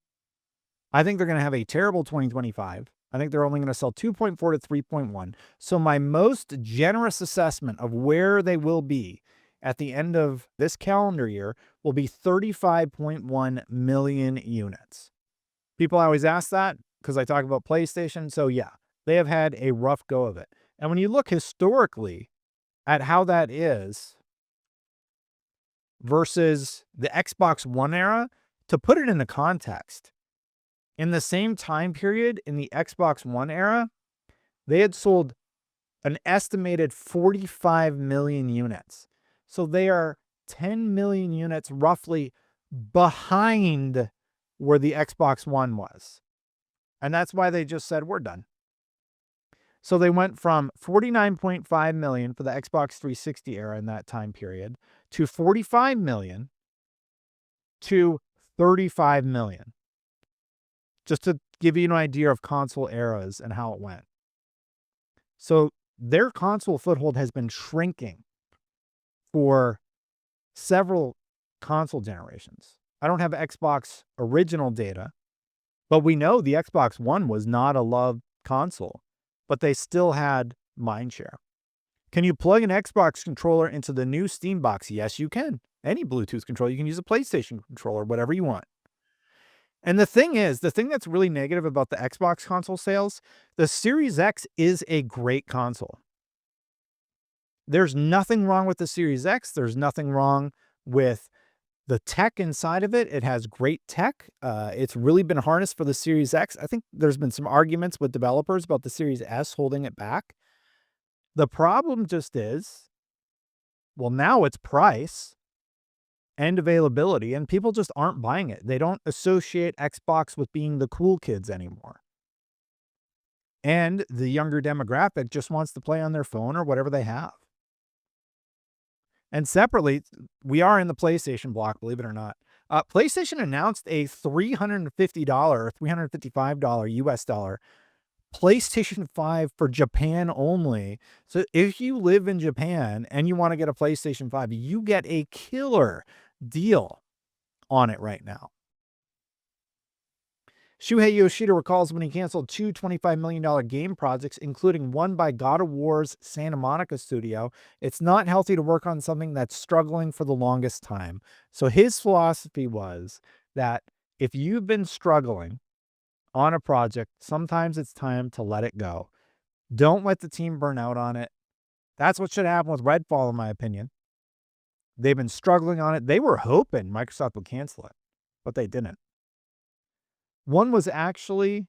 I think they're going to have a terrible 2025. I think they're only going to sell 2.4 to 3.1. So my most generous assessment of where they will be at the end of this calendar year will be 35.1 million units. People always ask that because I talk about PlayStation. So yeah, they have had a rough go of it. And when you look historically at how that is versus the Xbox One era, to put it into context, in the same time period in the Xbox One era, they had sold an estimated 45 million units. So they are 10 million units roughly behind where the Xbox One was. And that's why they just said, we're done. So they went from 49.5 million for the Xbox 360 era in that time period to 45 million to 35 million. Just to give you an idea of console eras and how it went. So their console foothold has been shrinking for several console generations. I don't have Xbox original data, but we know the Xbox One was not a loved console, but they still had mindshare. Can you plug an Xbox controller into the new Steam box? Yes, you can. Any Bluetooth controller. You can use a PlayStation controller, whatever you want. And the thing that's really negative about the Xbox console sales, the Series X is a great console. There's nothing wrong with the Series X. There's nothing wrong with the tech inside of it. It has great tech. It's really been harnessed for the Series X. I think there's been some arguments with developers about the Series S holding it back. The problem just is, well, now it's price and availability, and people just aren't buying it. They don't associate Xbox with being the cool kids anymore. And the younger demographic just wants to play on their phone or whatever they have. And separately, we are in the PlayStation block, believe it or not. PlayStation announced a $350 or $355 US dollar PlayStation 5 for Japan only. So if you live in Japan and you want to get a PlayStation 5, you get a killer deal on it right now. Shuhei Yoshida recalls when he canceled two $25 million game projects, including one by God of War's Santa Monica studio. It's not healthy to work on something that's struggling for the longest time. So his philosophy was that if you've been struggling on a project, sometimes it's time to let it go. Don't let the team burn out on it. That's what should happen with Redfall, in my opinion. They've been struggling on it. They were hoping Microsoft would cancel it, but they didn't. One was actually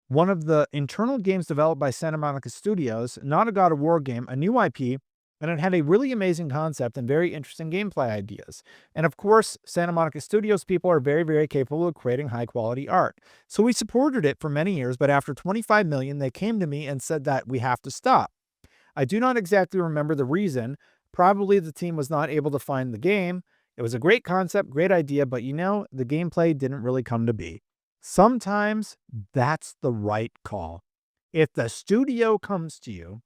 one of the internal games developed by Santa Monica Studios, not a God of War game, a new IP, and it had a really amazing concept and very interesting gameplay ideas. And of course, Santa Monica Studios people are very, very capable of creating high-quality art. So we supported it for many years, but after 25 million, they came to me and said that we have to stop. I do not exactly remember the reason. Probably the team was not able to find the game. It was a great concept, great idea, but the gameplay didn't really come to be. Sometimes that's the right call. If the studio comes to you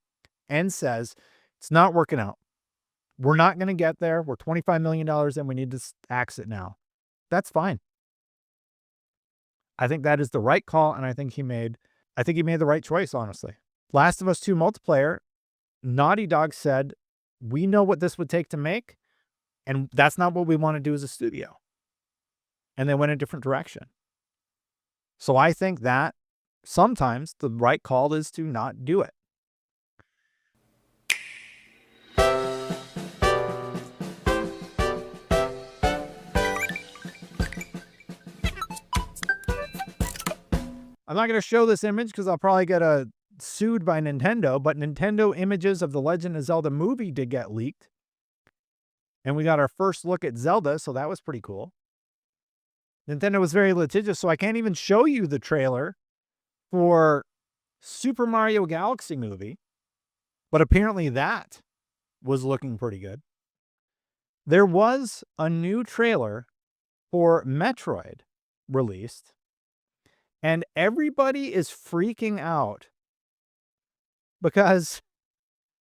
and says, it's not working out, we're not going to get there, we're $25 million and we need to axe it now, that's fine. I think that is the right call, and I think he made the right choice, honestly. Last of Us 2 multiplayer, Naughty Dog said, we know what this would take to make, and that's not what we want to do as a studio. And they went a different direction. So I think that sometimes the right call is to not do it. I'm not going to show this image because I'll probably get sued by Nintendo, but Nintendo images of the Legend of Zelda movie did get leaked. And we got our first look at Zelda, so that was pretty cool. Nintendo was very litigious, so I can't even show you the trailer for Super Mario Galaxy movie, but apparently that was looking pretty good. There was a new trailer for Metroid released, and everybody is freaking out because,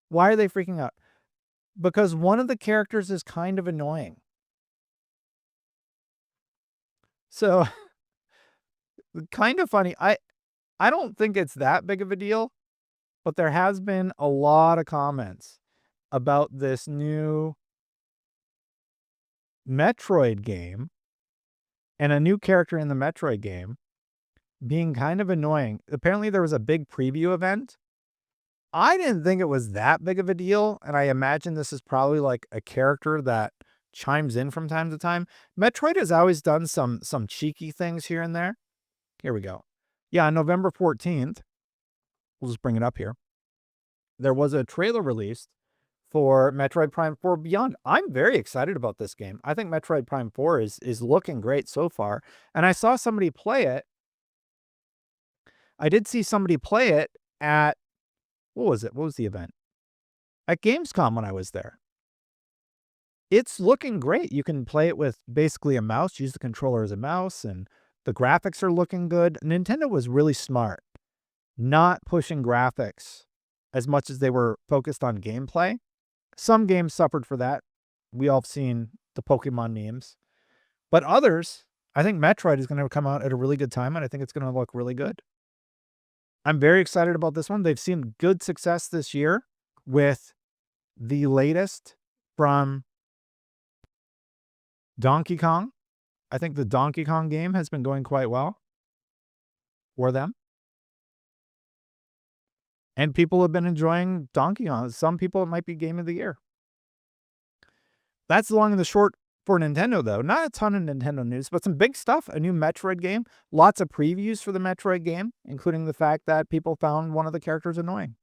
why are they freaking out? Because one of the characters is kind of annoying. So kind of funny. I don't think it's that big of a deal, but there has been a lot of comments about this new Metroid game and a new character in the Metroid game being kind of annoying. Apparently, there was a big preview event. I didn't think it was that big of a deal, and I imagine this is probably like a character that chimes in from time to time. Metroid has always done some cheeky things here and there. Here we go. Yeah, on November 14th, we'll just bring it up here. There was a trailer released for Metroid Prime 4 Beyond. I'm very excited about this game. I think Metroid Prime 4 is looking great so far. And I saw somebody play it. I did see somebody play it at, what was it? What was the event? At Gamescom when I was there. It's looking great. You can play it with basically a mouse, use the controller as a mouse, and the graphics are looking good. Nintendo was really smart, not pushing graphics as much as they were focused on gameplay. Some games suffered for that. We all have seen the Pokemon memes. But others, I think Metroid is going to come out at a really good time, and I think it's going to look really good. I'm very excited about this one. They've seen good success this year with the latest from Donkey Kong. I think the Donkey Kong game has been going quite well for them. And people have been enjoying Donkey Kong. Some people, it might be Game of the Year. That's the long and the short for Nintendo, though. Not a ton of Nintendo news, but some big stuff. A new Metroid game. Lots of previews for the Metroid game, including the fact that people found one of the characters annoying.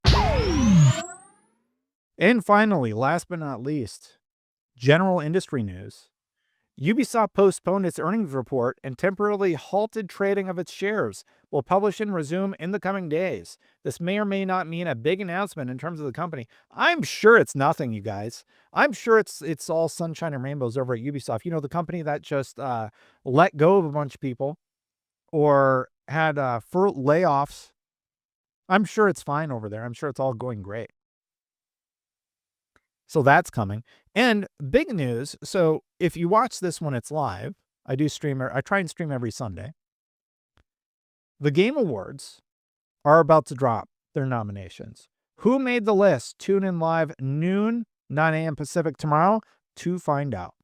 And finally, last but not least, general industry news. Ubisoft postponed its earnings report and temporarily halted trading of its shares. Will publish and resume in the coming days. This may or may not mean a big announcement in terms of the company. I'm sure it's nothing, you guys. I'm sure it's all sunshine and rainbows over at Ubisoft. You know, the company that just let go of a bunch of people or had layoffs. I'm sure it's fine over there. I'm sure it's all going great. So that's coming. And big news. So if you watch this when it's live, I try and stream every Sunday. The Game Awards are about to drop their nominations. Who made the list? Tune in live noon, 9 a.m. Pacific tomorrow to find out.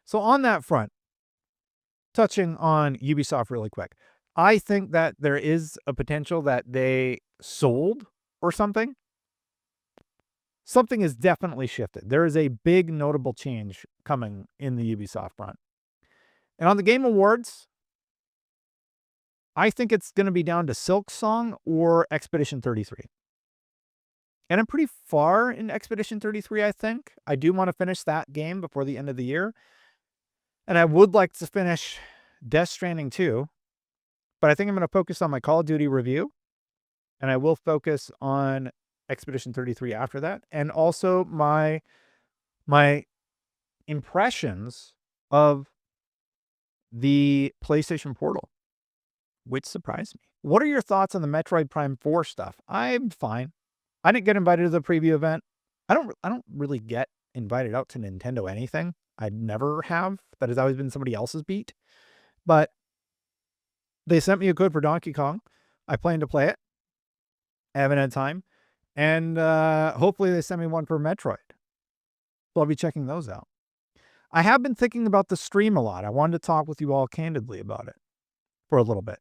So on that front, touching on Ubisoft really quick, I think that there is a potential that they sold or something. Something has definitely shifted. There is a big notable change coming in the Ubisoft front. And on the Game Awards, I think it's going to be down to Silksong or Expedition 33. And I'm pretty far in Expedition 33, I think. I do want to finish that game before the end of the year. And I would like to finish Death Stranding 2. But I think I'm going to focus on my Call of Duty review. And I will focus on Expedition 33 after that, and also my impressions of the PlayStation Portal, which surprised me. What are your thoughts on the Metroid Prime 4 stuff? I'm fine. I didn't get invited to the preview event. I don't really get invited out to Nintendo anything. I never have. That has always been somebody else's beat. But they sent me a code for Donkey Kong. I plan to play it. I haven't had time. And hopefully they send me one for Metroid. So I'll be checking those out. I have been thinking about the stream a lot. I wanted to talk with you all candidly about it for a little bit.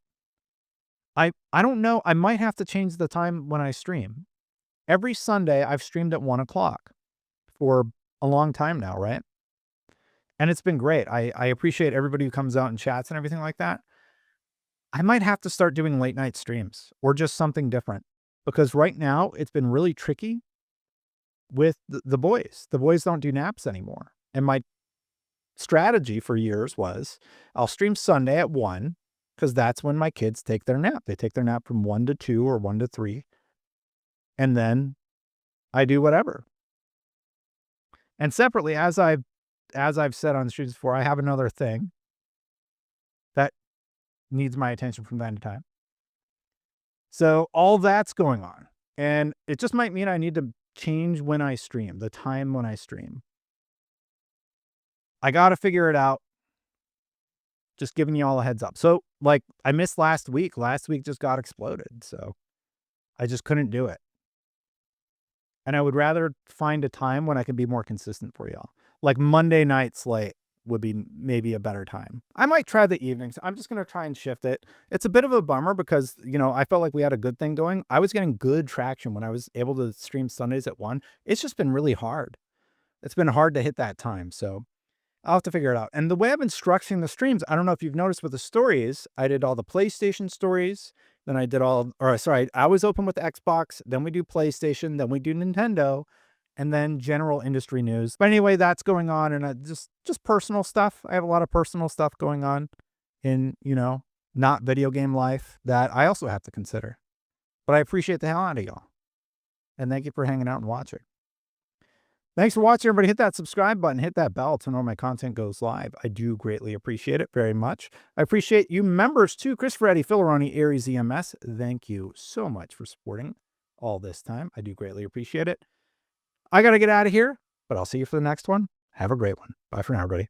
I don't know. I might have to change the time when I stream. Every Sunday, I've streamed at 1 o'clock for a long time now, right? And it's been great. I appreciate everybody who comes out and chats and everything like that. I might have to start doing late night streams or just something different. Because right now, it's been really tricky with the boys. The boys don't do naps anymore. And my strategy for years was I'll stream Sunday at 1 because that's when my kids take their nap. They take their nap from 1 to 2 or 1 to 3. And then I do whatever. And separately, as I've said on the streams before, I have another thing that needs my attention from time to time. So all that's going on. And it just might mean I need to change when I stream, the time when I stream. I got to figure it out. Just giving you all a heads up. So, like, I missed last week. Last week just got exploded, so I just couldn't do it. And I would rather find a time when I can be more consistent for y'all. Like Monday night slate would be maybe a better time. I might try the evenings. I'm just going to try and shift it. It's a bit of a bummer because, you know, I felt like we had a good thing going. I was getting good traction when I was able to stream Sundays at 1. It's just been really hard. It's been hard to hit that time. So I'll have to figure it out. And the way I've been structuring the streams, I don't know if you've noticed with the stories, I did all the PlayStation stories. Then I did I was open with Xbox. Then we do PlayStation. Then we do Nintendo. And then general industry news. But anyway, that's going on. And just personal stuff. I have a lot of personal stuff going on in, you know, not video game life that I also have to consider. But I appreciate the hell out of y'all. And thank you for hanging out and watching. Thanks for watching, everybody. Hit that subscribe button. Hit that bell to know when my content goes live. I do greatly appreciate it very much. I appreciate you members too. Christopher, Eddie, Philoroni, Aries, EMS. Thank you so much for supporting all this time. I do greatly appreciate it. I got to get out of here, but I'll see you for the next one. Have a great one. Bye for now, everybody.